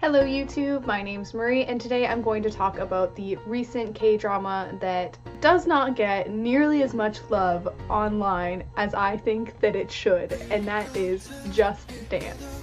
Hello YouTube, my name's Marie, and today I'm going to talk about the recent K-drama that does not get nearly as much love online as I think that it should, and that is Just Dance.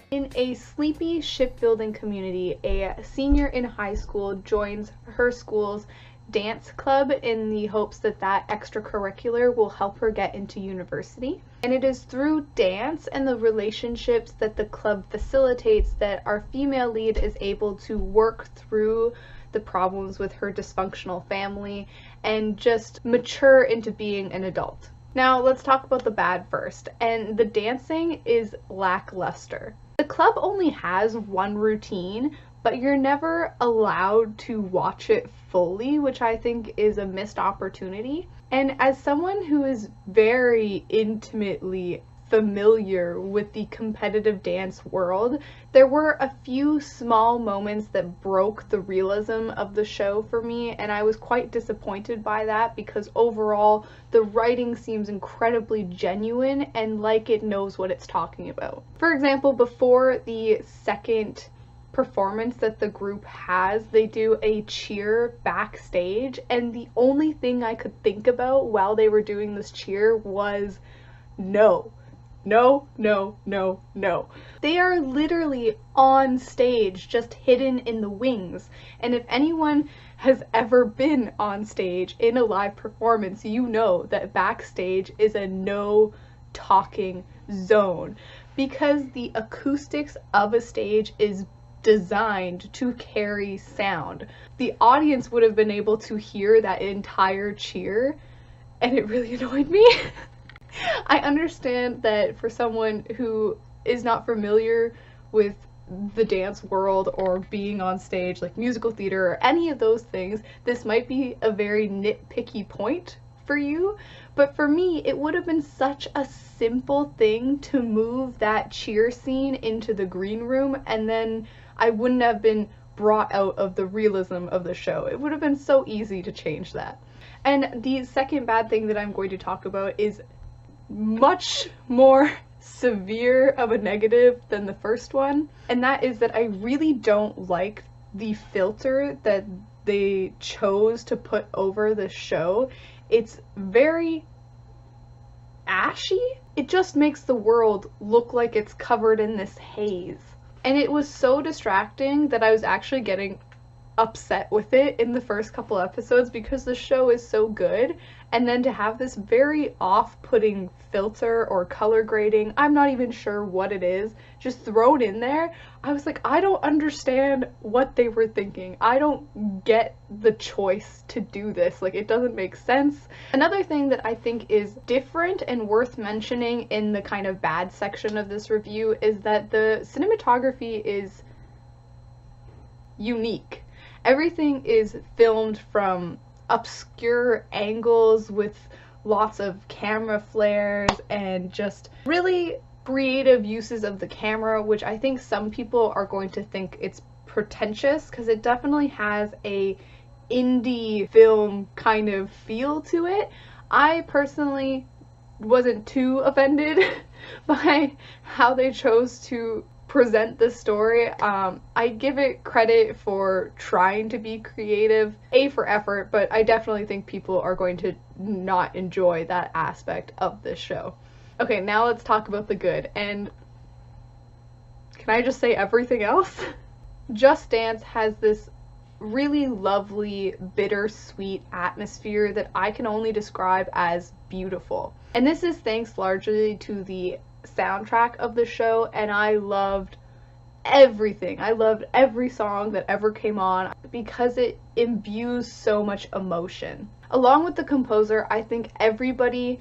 In a sleepy shipbuilding community, a senior in high school joins her school's dance club in the hopes that that extracurricular will help her get into university. And it is through dance and the relationships that the club facilitates that our female lead is able to work through the problems with her dysfunctional family and just mature into being an adult. Now let's talk about the bad first, and the dancing is lackluster. The club only has one routine, but you're never allowed to watch it fully, which I think is a missed opportunity. And as someone who is very intimately familiar with the competitive dance world, there were a few small moments that broke the realism of the show for me, and I was quite disappointed by that because overall the writing seems incredibly genuine and like it knows what it's talking about. For example, before the second performance that the group has, they do a cheer backstage, and the only thing I could think about while they were doing this cheer was no. No, no, no, no. They are literally on stage, just hidden in the wings. And if anyone has ever been on stage in a live performance, you know that backstage is a no talking zone because the acoustics of a stage is designed to carry sound. The audience would have been able to hear that entire cheer, and it really annoyed me. I understand that for someone who is not familiar with the dance world or being on stage, like musical theater or any of those things, this might be a very nitpicky point for you, but for me it would have been such a simple thing to move that cheer scene into the green room, and then I wouldn't have been brought out of the realism of the show. It would have been so easy to change that. And the second bad thing that I'm going to talk about is much more severe of a negative than the first one, and that is that I really don't like the filter that they chose to put over the show. It's very ashy. It just makes the world look like it's covered in this haze. And it was so distracting that I was actually getting upset with it in the first couple episodes because the show is so good, and then to have this very off-putting filter or color grading, I'm not even sure what it is, just thrown in there, I was like, I don't understand what they were thinking. I don't get the choice to do this. Like, it doesn't make sense. Another thing that I think is different and worth mentioning in the kind of bad section of this review is that the cinematography is unique. Everything is filmed from obscure angles with lots of camera flares and just really creative uses of the camera, which I think some people are going to think it's pretentious because it definitely has a indie film kind of feel to it. I personally wasn't too offended by how they chose to present the story. I give it credit for trying to be creative, for effort, but I definitely think people are going to not enjoy that aspect of this show. Okay, now let's talk about the good, and can I just say everything else? Just Dance has this really lovely, bittersweet atmosphere that I can only describe as beautiful. And this is thanks largely to the soundtrack of the show, and I loved everything. I loved every song that ever came on because it imbues so much emotion. Along with the composer, I think everybody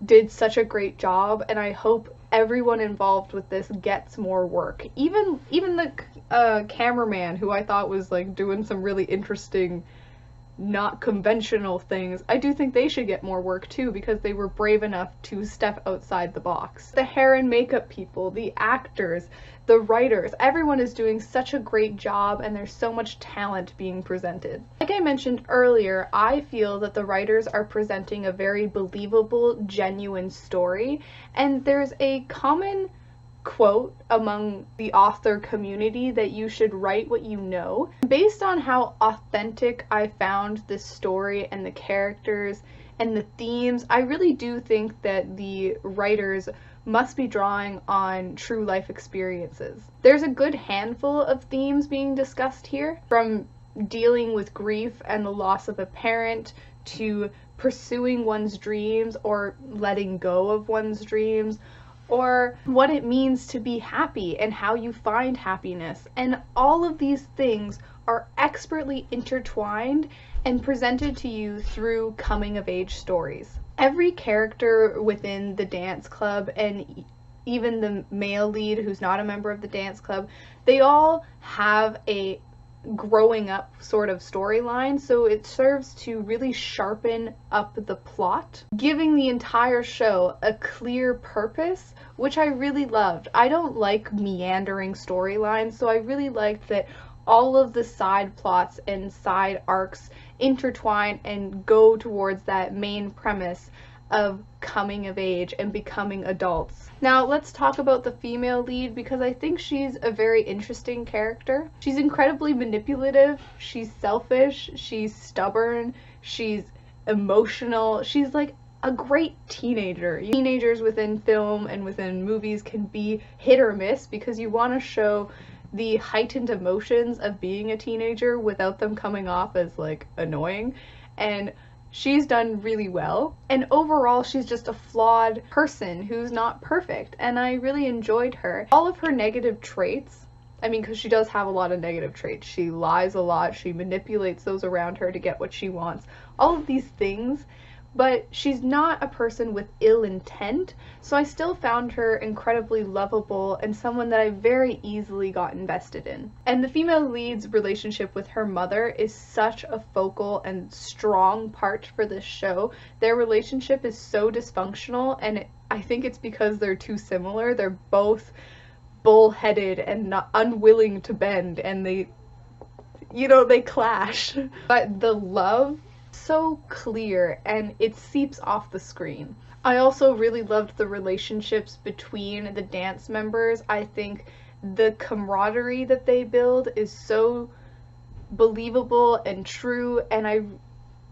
did such a great job, and I hope everyone involved with this gets more work. Even the cameraman, who I thought was like doing some really interesting not conventional things, I do think they should get more work too, because they were brave enough to step outside the box. The hair and makeup people, the actors, the writers, everyone is doing such a great job, and there's so much talent being presented. Like I mentioned earlier, I feel that the writers are presenting a very believable, genuine story, and there's a common quote among the author community that you should write what you know. Based on how authentic I found this story and the characters and the themes, I really do think that the writers must be drawing on true life experiences. There's a good handful of themes being discussed here, from dealing with grief and the loss of a parent to pursuing one's dreams or letting go of one's dreams, or what it means to be happy and how you find happiness. And all of these things are expertly intertwined and presented to you through coming-of-age stories. Every character within the dance club, and even the male lead who's not a member of the dance club, they all have a growing up sort of storyline, so it serves to really sharpen up the plot, giving the entire show a clear purpose, which I really loved. I don't like meandering storylines, so I really liked that all of the side plots and side arcs intertwine and go towards that main premise of coming of age and becoming adults. Now let's talk about the female lead, because I think she's a very interesting character. She's incredibly manipulative, she's selfish, she's stubborn, she's emotional, she's like a great teenager. Teenagers within film and within movies can be hit or miss, because you want to show the heightened emotions of being a teenager without them coming off as like annoying, and she's done really well. And overall, she's just a flawed person who's not perfect, and I really enjoyed her. All of her negative traits, I mean, because she does have a lot of negative traits. She lies a lot, she manipulates those around her to get what she wants, all of these things, but she's not a person with ill intent, so I still found her incredibly lovable and someone that I very easily got invested in. And the female lead's relationship with her mother is such a focal and strong part for this show. Their relationship is so dysfunctional, and I think it's because they're too similar. They're both bullheaded and not unwilling to bend, and they clash. But the love, so clear, and it seeps off the screen. I also really loved the relationships between the dance members. I think the camaraderie that they build is so believable and true, and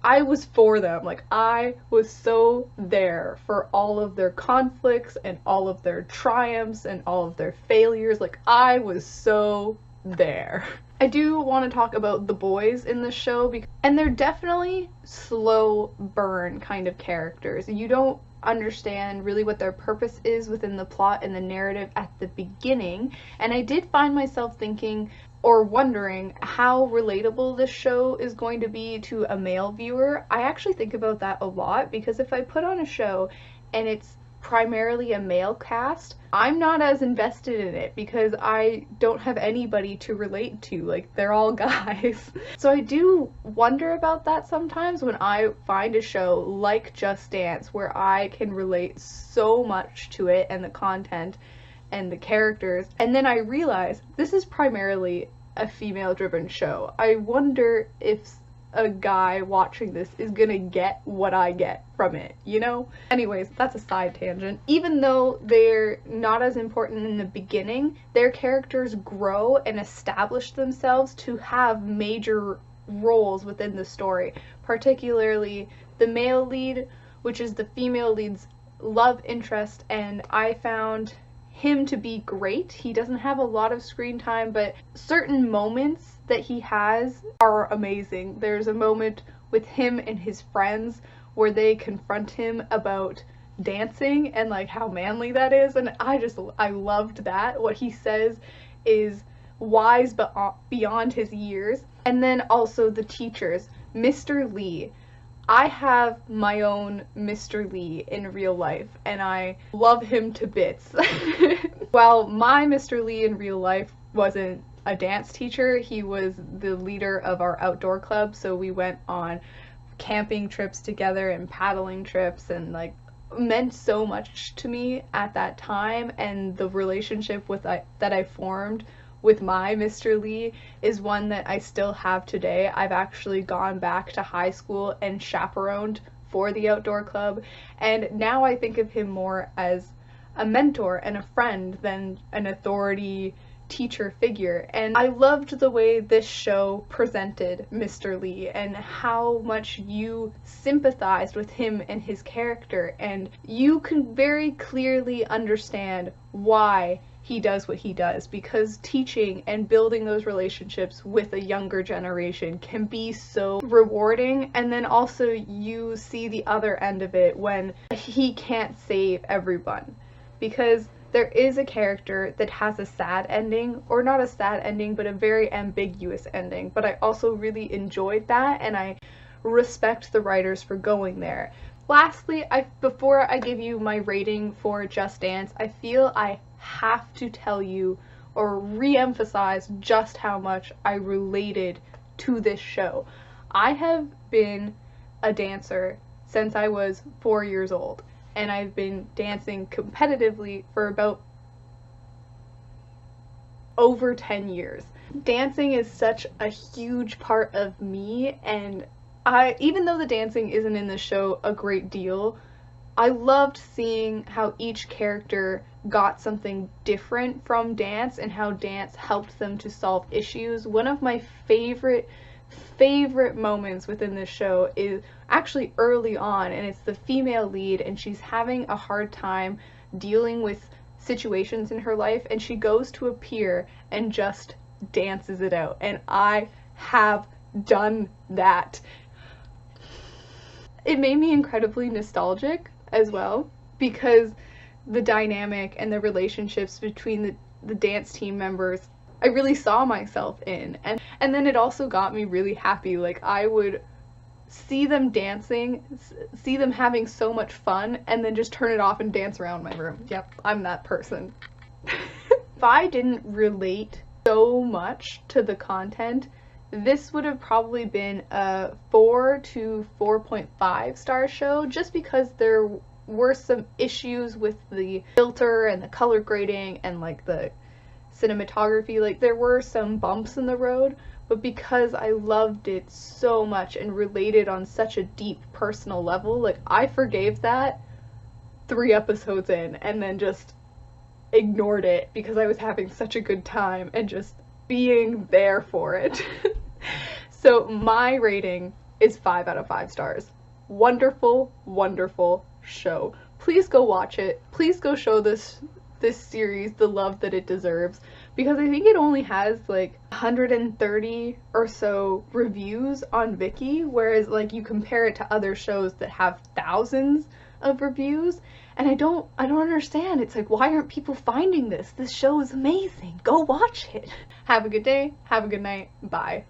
I was for them. Like, I was so there for all of their conflicts and all of their triumphs and all of their failures. Like, I was so there. I do want to talk about the boys in the show, and they're definitely slow burn kind of characters. You don't understand really what their purpose is within the plot and the narrative at the beginning, and I did find myself thinking or wondering how relatable this show is going to be to a male viewer. I actually think about that a lot, because if I put on a show and it's primarily a male cast, I'm not as invested in it because I don't have anybody to relate to. Like, they're all guys. So I do wonder about that sometimes when I find a show like Just Dance where I can relate so much to it and the content and the characters, and then I realize this is primarily a female-driven show. I wonder if a guy watching this is gonna get what I get from it, you know? Anyways, that's a side tangent. Even though they're not as important in the beginning, their characters grow and establish themselves to have major roles within the story, particularly the male lead, which is the female lead's love interest, and I found him to be great. He doesn't have a lot of screen time, but certain moments that he has are amazing. There's a moment with him and his friends where they confront him about dancing and like how manly that is, and I loved that. What he says is wise but beyond his years. And then also the teachers, Mr. Lee. I have my own Mr. Lee in real life, and I love him to bits. While my Mr. Lee in real life wasn't a dance teacher. He was the leader of our outdoor club, so we went on camping trips together and paddling trips, and like meant so much to me at that time. And the relationship that I formed with my Mr. Lee is one that I still have today. I've actually gone back to high school and chaperoned for the outdoor club, and now I think of him more as a mentor and a friend than an authority teacher figure. And I loved the way this show presented Mr. Lee and how much you sympathized with him and his character, and you can very clearly understand why he does what he does, because teaching and building those relationships with a younger generation can be so rewarding. And then also you see the other end of it when he can't save everyone, because there is a character that has a sad ending, or not a sad ending, but a very ambiguous ending. But I also really enjoyed that, and I respect the writers for going there. Lastly, before I give you my rating for Just Dance, I feel I have to tell you or re-emphasize just how much I related to this show. I have been a dancer since I was 4 years old, and I've been dancing competitively for about over 10 years. Dancing is such a huge part of me, and even though the dancing isn't in the show a great deal, I loved seeing how each character got something different from dance and how dance helped them to solve issues. One of my favorite moments within this show is actually early on, and it's the female lead, and she's having a hard time dealing with situations in her life, and she goes to a pier and just dances it out, and I have done that. It made me incredibly nostalgic as well, because the dynamic and the relationships between the dance team members I really saw myself in, and then it also got me really happy. Like, I would see them dancing, see them having so much fun, and then just turn it off and dance around my room. Yep, I'm that person. If I didn't relate so much to the content, this would have probably been a 4 to 4.5 star show, just because there were some issues with the filter and the color grading and like the cinematography. Like, there were some bumps in the road, but because I loved it so much and related on such a deep personal level, like, I forgave that 3 episodes in and then just ignored it because I was having such a good time and just being there for it. So my rating is 5 out of 5 stars. Wonderful, wonderful show. Please go watch it. Please go show this series the love that it deserves, because I think it only has like 130 or so reviews on Viki, whereas like you compare it to other shows that have thousands of reviews, and I don't understand. It's like, why aren't people finding this? This show is amazing. Go watch it. Have a good day. Have a good night. Bye.